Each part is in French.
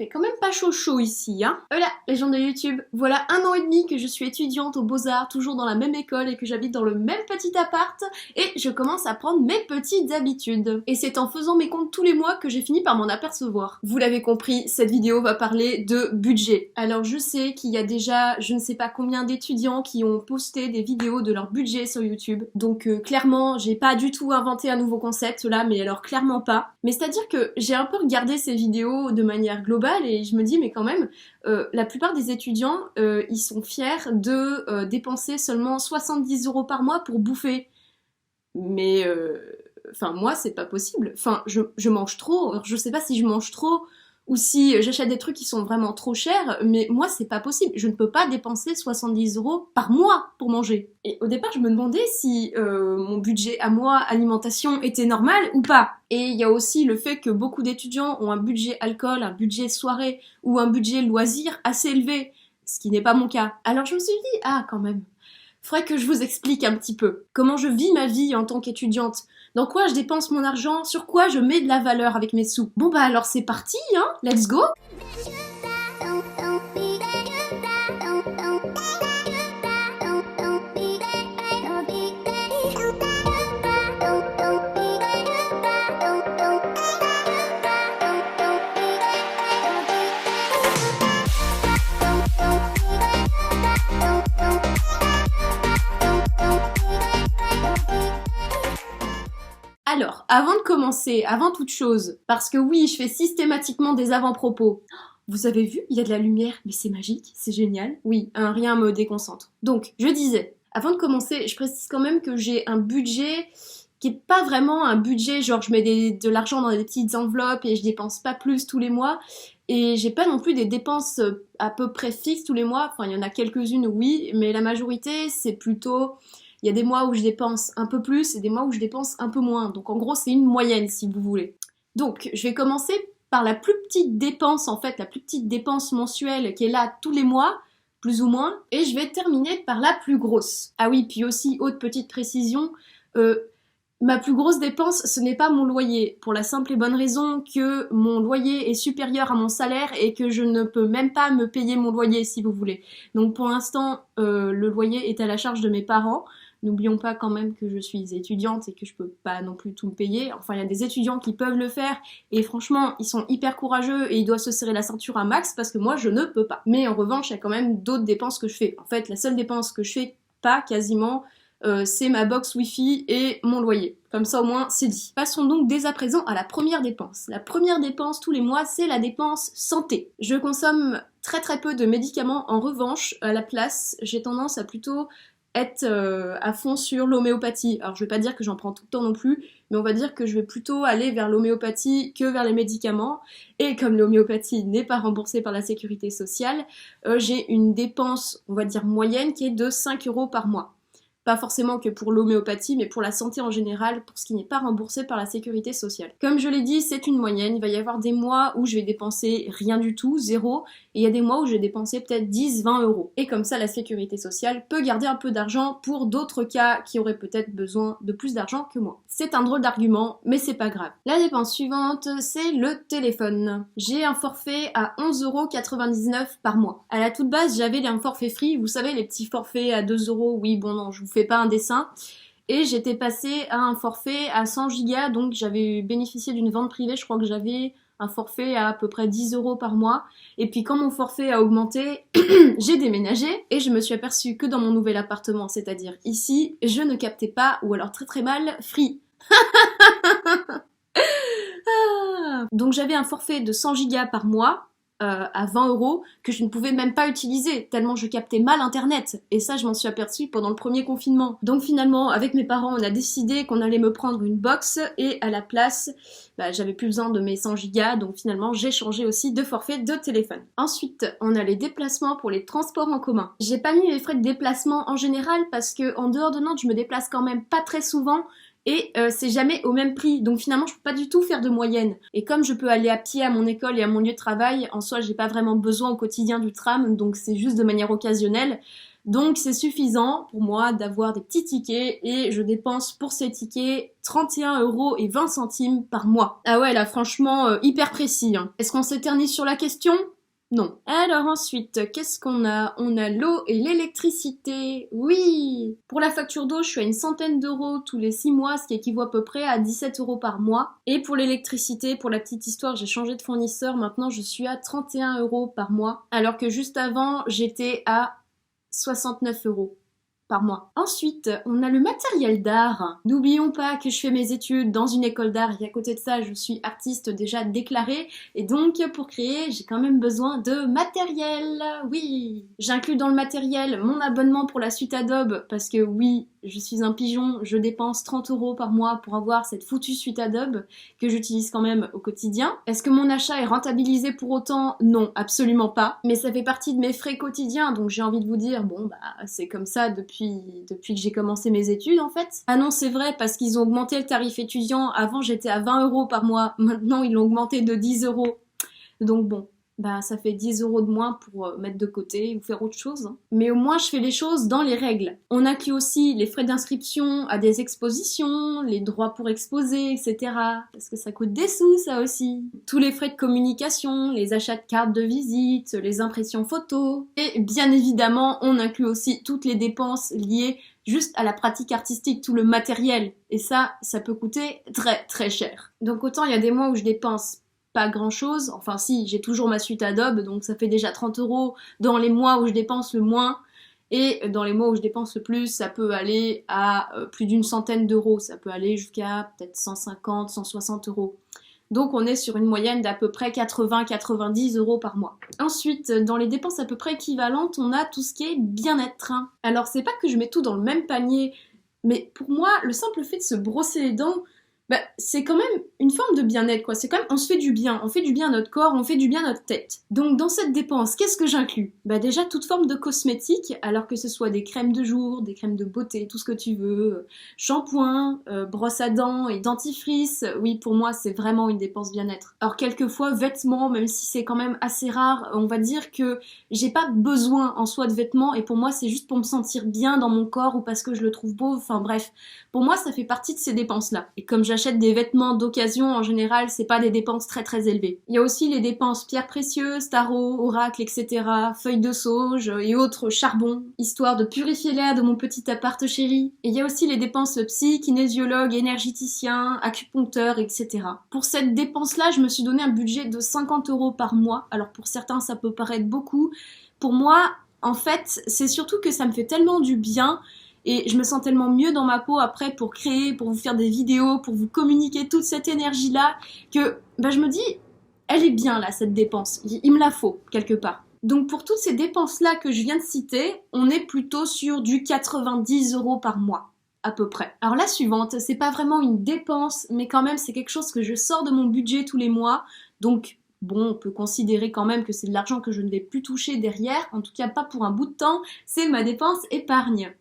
Fait quand même pas chaud chaud ici, hein. Voilà, les gens de YouTube, voilà 1 an et demi que je suis étudiante aux Beaux-Arts, toujours dans la même école et que j'habite dans le même petit appart, et je commence à prendre mes petites habitudes. Et c'est en faisant mes comptes tous les mois que j'ai fini par m'en apercevoir. Vous l'avez compris, cette vidéo va parler de budget. Alors je sais qu'il y a déjà je ne sais pas combien d'étudiants qui ont posté des vidéos de leur budget sur YouTube, donc clairement j'ai pas du tout inventé un nouveau concept là, mais alors clairement pas. Mais c'est-à-dire que j'ai un peu regardé ces vidéos de manière globale et je me dis mais quand même la plupart des étudiants ils sont fiers de dépenser seulement 70 € par mois pour bouffer. Mais enfin moi c'est pas possible. Enfin je mange trop. Alors, je sais pas si je mange trop ou si j'achète des trucs qui sont vraiment trop chers, mais moi c'est pas possible. Je ne peux pas dépenser 70 € par mois pour manger. Et au départ je me demandais si mon budget à moi alimentation était normal ou pas. Et il y a aussi le fait que beaucoup d'étudiants ont un budget alcool, un budget soirée ou un budget loisir assez élevé, ce qui n'est pas mon cas. Alors je me suis dit ah quand même. Faudrait que je vous explique un petit peu comment je vis ma vie en tant qu'étudiante, dans quoi je dépense mon argent, sur quoi je mets de la valeur avec mes sous. Bon bah alors c'est parti, hein, let's go! Alors, avant de commencer, avant toute chose, parce que oui, je fais systématiquement des avant-propos. Vous avez vu, il y a de la lumière, mais c'est magique, c'est génial. Oui, rien me déconcentre. Donc, je disais, avant de commencer, je précise quand même que j'ai un budget qui est pas vraiment un budget, genre je mets de l'argent dans des petites enveloppes et je dépense pas plus tous les mois. Et j'ai pas non plus des dépenses à peu près fixes tous les mois. Enfin, il y en a quelques-unes, oui, mais la majorité, c'est plutôt... Il y a des mois où je dépense un peu plus et des mois où je dépense un peu moins. Donc en gros, c'est une moyenne si vous voulez. Donc je vais commencer par la plus petite dépense, en fait, la plus petite dépense mensuelle qui est là tous les mois, plus ou moins. Et je vais terminer par la plus grosse. Ah oui, puis aussi, autre petite précision, ma plus grosse dépense, ce n'est pas mon loyer, pour la simple et bonne raison que mon loyer est supérieur à mon salaire et que je ne peux même pas me payer mon loyer, si vous voulez. Donc pour l'instant, le loyer est à la charge de mes parents. N'oublions pas quand même que je suis étudiante et que je peux pas non plus tout me payer. Enfin, il y a des étudiants qui peuvent le faire et franchement, ils sont hyper courageux et ils doivent se serrer la ceinture à max parce que moi, je ne peux pas. Mais en revanche, il y a quand même d'autres dépenses que je fais. En fait, la seule dépense que je fais pas quasiment, c'est ma box Wi-Fi et mon loyer. Comme ça au moins c'est dit. Passons donc dès à présent à la première dépense. La première dépense tous les mois, c'est la dépense santé. Je consomme très très peu de médicaments. En revanche, à la place, j'ai tendance à plutôt être à fond sur l'homéopathie. Alors je vais pas dire que j'en prends tout le temps non plus, mais on va dire que je vais plutôt aller vers l'homéopathie que vers les médicaments. Et comme l'homéopathie n'est pas remboursée par la sécurité sociale, j'ai une dépense, on va dire moyenne, qui est de 5 € par mois. Pas forcément que pour l'homéopathie, mais pour la santé en général, pour ce qui n'est pas remboursé par la sécurité sociale. Comme je l'ai dit, c'est une moyenne. Il va y avoir des mois où je vais dépenser rien du tout, 0, et il y a des mois où je vais dépenser peut-être 10-20 €. Et comme ça, la sécurité sociale peut garder un peu d'argent pour d'autres cas qui auraient peut-être besoin de plus d'argent que moi. C'est un drôle d'argument, mais c'est pas grave. La dépense suivante, c'est le téléphone. J'ai un forfait à 11,99 € par mois. À la toute base, j'avais un forfait free, vous savez, les petits forfaits à 2 €, oui, bon non, je vous fais pas un dessin. Et j'étais passée à un forfait à 100 Go, donc j'avais bénéficié d'une vente privée, je crois que j'avais un forfait à peu près 10 € par mois. Et puis quand mon forfait a augmenté, j'ai déménagé et je me suis aperçue que dans mon nouvel appartement, c'est-à-dire ici, je ne captais pas, ou alors très très mal, Free. Donc j'avais un forfait de 100 Go par mois, à 20 € que je ne pouvais même pas utiliser tellement je captais mal internet, et ça je m'en suis aperçue pendant le premier confinement. Donc finalement avec mes parents on a décidé qu'on allait me prendre une box et à la place j'avais plus besoin de mes 100 Go, donc finalement j'ai changé aussi de forfait de téléphone. Ensuite on a les déplacements pour les transports en commun. J'ai pas mis les frais de déplacement en général parce que en dehors de Nantes je me déplace quand même pas très souvent. et c'est jamais au même prix. Donc finalement, je peux pas du tout faire de moyenne. Et comme je peux aller à pied à mon école et à mon lieu de travail, en soi, j'ai pas vraiment besoin au quotidien du tram, donc c'est juste de manière occasionnelle. Donc c'est suffisant pour moi d'avoir des petits tickets et je dépense pour ces tickets 31,20 € par mois. Ah ouais, là franchement, hyper précis, hein. Est-ce qu'on s'éternise sur la question ? Non. Alors ensuite, qu'est-ce qu'on a ? On a l'eau et l'électricité. Oui. Pour la facture d'eau, je suis à une centaine d'euros tous les 6 mois, ce qui équivaut à peu près à 17 € par mois. Et pour l'électricité, pour la petite histoire, j'ai changé de fournisseur. Maintenant, je suis à 31 € par mois. Alors que juste avant, j'étais à 69 € par mois. Ensuite, on a le matériel d'art. N'oublions pas que je fais mes études dans une école d'art et qu'à côté de ça, je suis artiste déjà déclarée. Et donc, pour créer, j'ai quand même besoin de matériel. Oui. J'inclus dans le matériel mon abonnement pour la suite Adobe parce que oui, je suis un pigeon, je dépense 30 € par mois pour avoir cette foutue suite Adobe que j'utilise quand même au quotidien. Est-ce que mon achat est rentabilisé pour autant ? Non, absolument pas. Mais ça fait partie de mes frais quotidiens, donc j'ai envie de vous dire, bon bah c'est comme ça depuis que j'ai commencé mes études en fait. Ah non, c'est vrai, parce qu'ils ont augmenté le tarif étudiant. Avant j'étais à 20 € par mois, maintenant ils l'ont augmenté de 10 €. Donc bon, bah ça fait 10 € de moins pour mettre de côté ou faire autre chose. Mais au moins je fais les choses dans les règles. On inclut aussi les frais d'inscription à des expositions, les droits pour exposer, etc. Parce que ça coûte des sous ça aussi. Tous les frais de communication, les achats de cartes de visite, les impressions photos. Et bien évidemment, on inclut aussi toutes les dépenses liées juste à la pratique artistique, tout le matériel. Et ça peut coûter très très cher. Donc autant il y a des mois où je dépense pas grand chose, enfin si, j'ai toujours ma suite Adobe, donc ça fait déjà 30 € dans les mois où je dépense le moins, et dans les mois où je dépense le plus, ça peut aller à plus d'une centaine d'euros, ça peut aller jusqu'à peut-être 150, 160 €. Donc on est sur une moyenne d'à peu près 80-90 € par mois. Ensuite, dans les dépenses à peu près équivalentes, on a tout ce qui est bien-être. Alors c'est pas que je mets tout dans le même panier, mais pour moi, le simple fait de se brosser les dents, bah, c'est quand même une forme de bien-être, quoi. C'est quand même, on se fait du bien. On fait du bien à notre corps, on fait du bien à notre tête. Donc, dans cette dépense, qu'est-ce que j'inclus ? Bah, déjà, toute forme de cosmétique, alors que ce soit des crèmes de jour, des crèmes de beauté, tout ce que tu veux, shampoing, brosse à dents et dentifrice. Oui, pour moi, c'est vraiment une dépense bien-être. Alors, quelquefois, vêtements, même si c'est quand même assez rare, on va dire que j'ai pas besoin en soi de vêtements, et pour moi, c'est juste pour me sentir bien dans mon corps ou parce que je le trouve beau. Enfin, bref. Pour moi, ça fait partie de ces dépenses-là. Et comme j'achète des vêtements d'occasion, en général, c'est pas des dépenses très très élevées. Il y a aussi les dépenses pierres précieuses, tarot, oracle, etc., feuilles de sauge et autres charbons, histoire de purifier l'air de mon petit appart chéri. Et il y a aussi les dépenses psy, kinésiologue, énergéticien, acupuncteur, etc. Pour cette dépense-là, je me suis donné un budget de 50 € par mois. Alors pour certains, ça peut paraître beaucoup. Pour moi, en fait, c'est surtout que ça me fait tellement du bien. Et je me sens tellement mieux dans ma peau après pour créer, pour vous faire des vidéos, pour vous communiquer toute cette énergie-là, que bah, je me dis, elle est bien là, cette dépense. Il me la faut, quelque part. Donc pour toutes ces dépenses-là que je viens de citer, on est plutôt sur du 90 € par mois, à peu près. Alors la suivante, c'est pas vraiment une dépense, mais quand même c'est quelque chose que je sors de mon budget tous les mois. Donc bon, on peut considérer quand même que c'est de l'argent que je ne vais plus toucher derrière, en tout cas pas pour un bout de temps, c'est ma dépense épargne.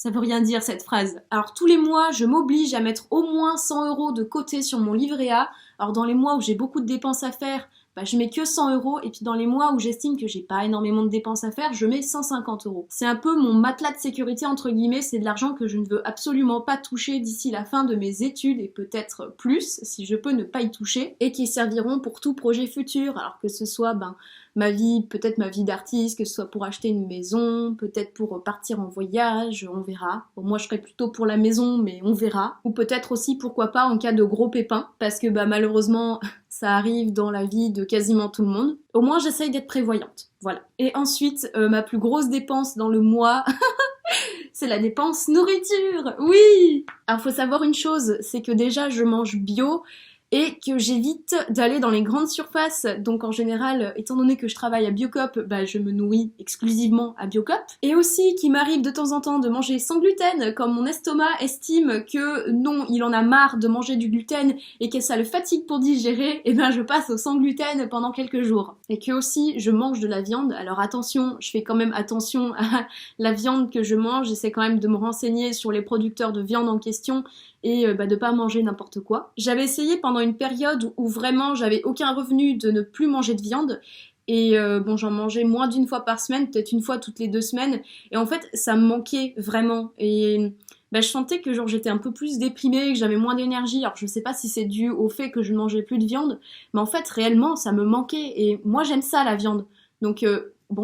Ça veut rien dire cette phrase. Alors tous les mois, je m'oblige à mettre au moins 100 € de côté sur mon livret A. Alors dans les mois où j'ai beaucoup de dépenses à faire, bah, je mets que 100 €. Et puis dans les mois où j'estime que j'ai pas énormément de dépenses à faire, je mets 150 €. C'est un peu mon matelas de sécurité entre guillemets. C'est de l'argent que je ne veux absolument pas toucher d'ici la fin de mes études et peut-être plus si je peux ne pas y toucher. Et qui serviront pour tout projet futur. Alors que ce soit ma vie, peut-être ma vie d'artiste, que ce soit pour acheter une maison, peut-être pour partir en voyage, on verra. Bon, moi je serais plutôt pour la maison, mais on verra. Ou peut-être aussi, pourquoi pas, en cas de gros pépins, parce que malheureusement, ça arrive dans la vie de quasiment tout le monde. Au moins j'essaye d'être prévoyante, voilà. Et ensuite, ma plus grosse dépense dans le mois... c'est la dépense nourriture, oui. Alors faut savoir une chose, c'est que déjà je mange bio, et que j'évite d'aller dans les grandes surfaces. Donc en général, étant donné que je travaille à Biocop, je me nourris exclusivement à Biocop. Et aussi qu'il m'arrive de temps en temps de manger sans gluten, quand mon estomac estime que non, il en a marre de manger du gluten et que ça le fatigue pour digérer, et je passe au sans gluten pendant quelques jours. Et que aussi, je mange de la viande. Alors attention, je fais quand même attention à la viande que je mange, j'essaie quand même de me renseigner sur les producteurs de viande en question et de pas manger n'importe quoi. J'avais essayé pendant une période où vraiment j'avais aucun revenu de ne plus manger de viande et j'en mangeais moins d'une fois par semaine, peut-être une fois toutes les 2 semaines et en fait ça me manquait vraiment et je sentais que j'étais un peu plus déprimée, que j'avais moins d'énergie. Alors je sais pas si c'est dû au fait que je ne mangeais plus de viande, mais en fait réellement ça me manquait et moi j'aime ça la viande. Donc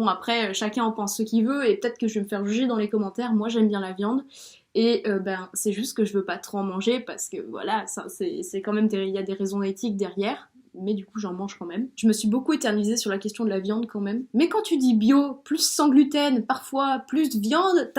après chacun en pense ce qu'il veut et peut-être que je vais me faire juger dans les commentaires, moi j'aime bien la viande. Et c'est juste que je veux pas trop en manger parce que voilà, c'est quand même il y a des raisons éthiques derrière. Mais du coup j'en mange quand même. Je me suis beaucoup éternisée sur la question de la viande quand même. Mais quand tu dis bio, plus sans gluten, parfois plus de viande,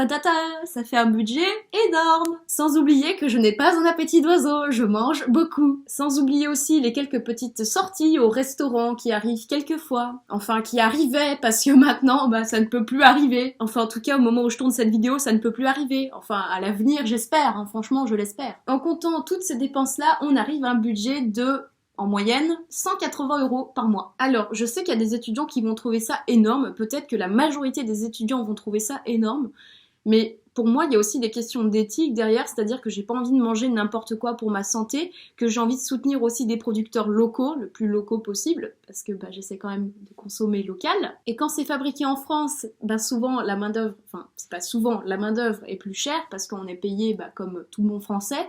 ça fait un budget énorme. Sans oublier que je n'ai pas un appétit d'oiseau, je mange beaucoup. Sans oublier aussi les quelques petites sorties au restaurant qui arrivent quelquefois. Enfin qui arrivaient parce que maintenant ça ne peut plus arriver. Enfin en tout cas au moment où je tourne cette vidéo ça ne peut plus arriver. Enfin à l'avenir j'espère, franchement je l'espère. En comptant toutes ces dépenses là, on arrive à un budget de en moyenne, 180 € par mois. Alors, je sais qu'il y a des étudiants qui vont trouver ça énorme, peut-être que la majorité des étudiants vont trouver ça énorme, mais pour moi, il y a aussi des questions d'éthique derrière, c'est-à-dire que j'ai pas envie de manger n'importe quoi pour ma santé, que j'ai envie de soutenir aussi des producteurs locaux, le plus locaux possible, parce que j'essaie quand même de consommer local. Et quand c'est fabriqué en France, souvent la main-d'œuvre, enfin, c'est pas souvent, la main-d'œuvre est plus chère, parce qu'on est payé comme tout le monde français,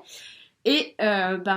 et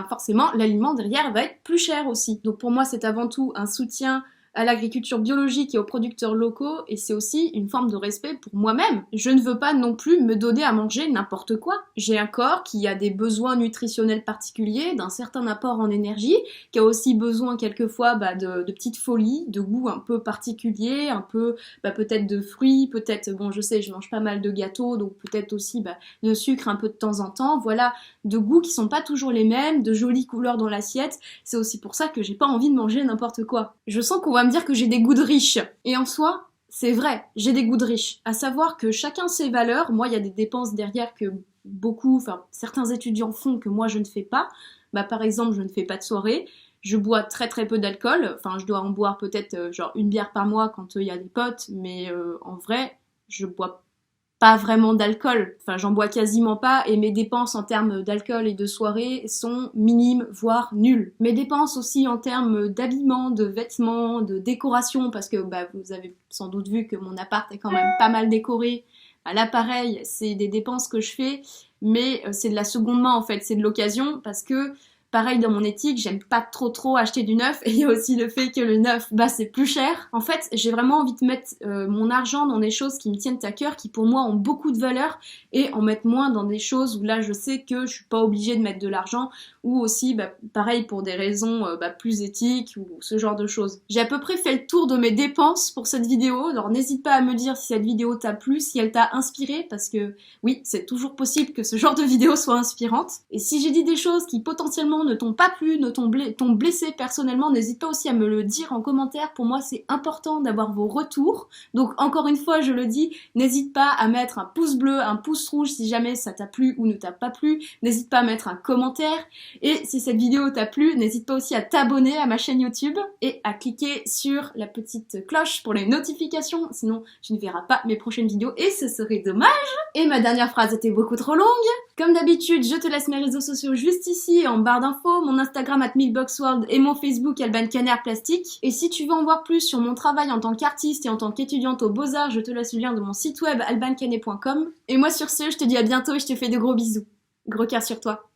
forcément l'aliment derrière va être plus cher aussi. Donc pour moi c'est avant tout un soutien à l'agriculture biologique et aux producteurs locaux et c'est aussi une forme de respect pour moi-même. Je ne veux pas non plus me donner à manger n'importe quoi. J'ai un corps qui a des besoins nutritionnels particuliers, d'un certain apport en énergie, qui a aussi besoin quelquefois de petites folies, de goûts un peu particuliers, un peu peut-être de fruits, peut-être, je sais, je mange pas mal de gâteaux, donc peut-être aussi de sucre un peu de temps en temps, voilà, de goûts qui sont pas toujours les mêmes, de jolies couleurs dans l'assiette, c'est aussi pour ça que j'ai pas envie de manger n'importe quoi. Je sens qu'on va me dire que j'ai des goûts de riche. Et en soi, c'est vrai, j'ai des goûts de riche. À savoir que chacun ses valeurs, moi il y a des dépenses derrière que certains étudiants font que moi je ne fais pas. Par exemple, je ne fais pas de soirée, je bois très très peu d'alcool, je dois en boire peut-être une bière par mois quand il y a des potes, mais en vrai, je bois pas vraiment d'alcool, j'en bois quasiment pas et mes dépenses en termes d'alcool et de soirée sont minimes, voire nulles. Mes dépenses aussi en termes d'habillement, de vêtements, de décoration, parce que vous avez sans doute vu que mon appart est quand même pas mal décoré. Là pareil, c'est des dépenses que je fais, mais c'est de la seconde main en fait, c'est de l'occasion, parce que pareil dans mon éthique, j'aime pas trop acheter du neuf et il y a aussi le fait que le neuf, c'est plus cher. En fait, j'ai vraiment envie de mettre mon argent dans des choses qui me tiennent à cœur, qui pour moi ont beaucoup de valeur et en mettre moins dans des choses où là je sais que je suis pas obligée de mettre de l'argent ou aussi pareil pour des raisons plus éthiques ou ce genre de choses. J'ai à peu près fait le tour de mes dépenses pour cette vidéo, alors n'hésite pas à me dire si cette vidéo t'a plu, si elle t'a inspiré, parce que oui, c'est toujours possible que ce genre de vidéo soit inspirante. Et si j'ai dit des choses qui potentiellement ne t'ont pas plu, t'ont blessé personnellement, n'hésite pas aussi à me le dire en commentaire. Pour moi, c'est important d'avoir vos retours. Donc, encore une fois, je le dis, n'hésite pas à mettre un pouce bleu, un pouce rouge si jamais ça t'a plu ou ne t'a pas plu. N'hésite pas à mettre un commentaire. Et si cette vidéo t'a plu, n'hésite pas aussi à t'abonner à ma chaîne YouTube et à cliquer sur la petite cloche pour les notifications. Sinon, tu ne verras pas mes prochaines vidéos et ce serait dommage. Et ma dernière phrase était beaucoup trop longue. Comme d'habitude, je te laisse mes réseaux sociaux juste ici en barre d'infos, mon Instagram @milkboxworld et mon Facebook Alban Canner Plastique. Et si tu veux en voir plus sur mon travail en tant qu'artiste et en tant qu'étudiante aux Beaux-Arts, je te laisse le lien de mon site web albancanet.com. Et moi sur ce, je te dis à bientôt et je te fais de gros bisous. Gros cœur sur toi.